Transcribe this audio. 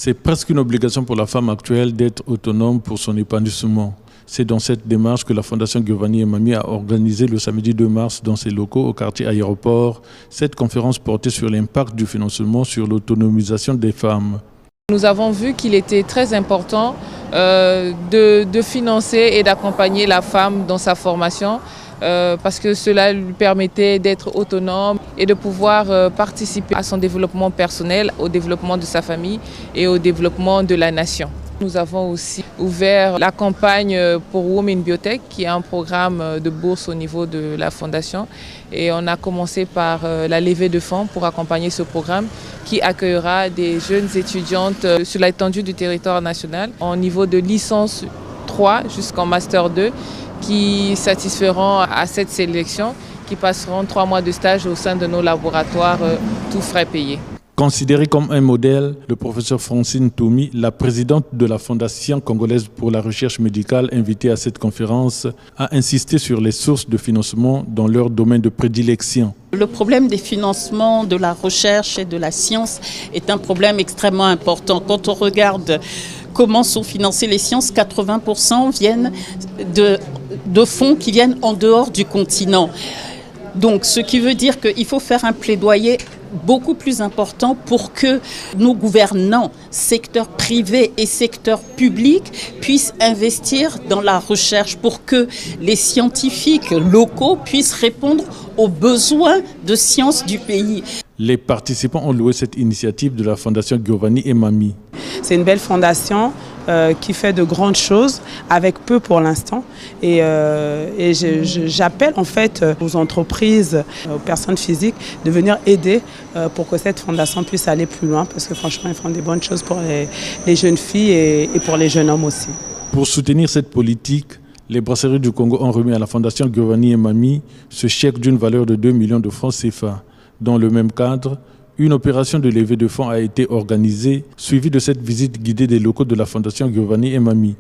C'est presque une obligation pour la femme actuelle d'être autonome pour son épanouissement. C'est dans cette démarche que la Fondation Giovanni et Mamie a organisé le samedi 2 mars dans ses locaux au quartier Aéroport cette conférence portée sur l'impact du financement sur l'autonomisation des femmes. Nous avons vu qu'il était très important de financer et d'accompagner la femme dans sa formation parce que cela lui permettait d'être autonome et de pouvoir participer à son développement personnel, au développement de sa famille et au développement de la nation. Nous avons aussi ouvert la campagne pour Women Biotech, qui est un programme de bourse au niveau de la Fondation. Et on a commencé par la levée de fonds pour accompagner ce programme qui accueillera des jeunes étudiantes sur l'étendue du territoire national au niveau de licence 3 jusqu'en Master 2 qui satisferont à cette sélection, qui passeront 3 mois de stage au sein de nos laboratoires, tout frais payés. Considérée comme un modèle, le professeur Francine Toumi, la présidente de la Fondation congolaise pour la recherche médicale invitée à cette conférence, a insisté sur les sources de financement dans leur domaine de prédilection. Le problème des financements de la recherche et de la science est un problème extrêmement important. Quand on regarde comment sont financées les sciences, 80% viennent de fonds qui viennent en dehors du continent. Donc, ce qui veut dire qu'il faut faire un plaidoyer beaucoup plus important pour que nos gouvernants, secteur privé et secteur public, puissent investir dans la recherche pour que les scientifiques locaux puissent répondre aux besoins de sciences du pays. Les participants ont loué cette initiative de la Fondation Giovanni et Mamie. C'est une belle fondation qui fait de grandes choses avec peu pour l'instant. Et j'appelle en fait aux entreprises, aux personnes physiques de venir aider pour que cette fondation puisse aller plus loin parce que franchement, ils font des bonnes choses pour les jeunes filles et pour les jeunes hommes aussi. Pour soutenir cette politique, les brasseries du Congo ont remis à la Fondation Giovanni et Mamie ce chèque d'une valeur de 2 millions de francs CFA. Dans le même cadre, une opération de levée de fonds a été organisée, suivie de cette visite guidée des locaux de la Fondation Giovanni et Mamie.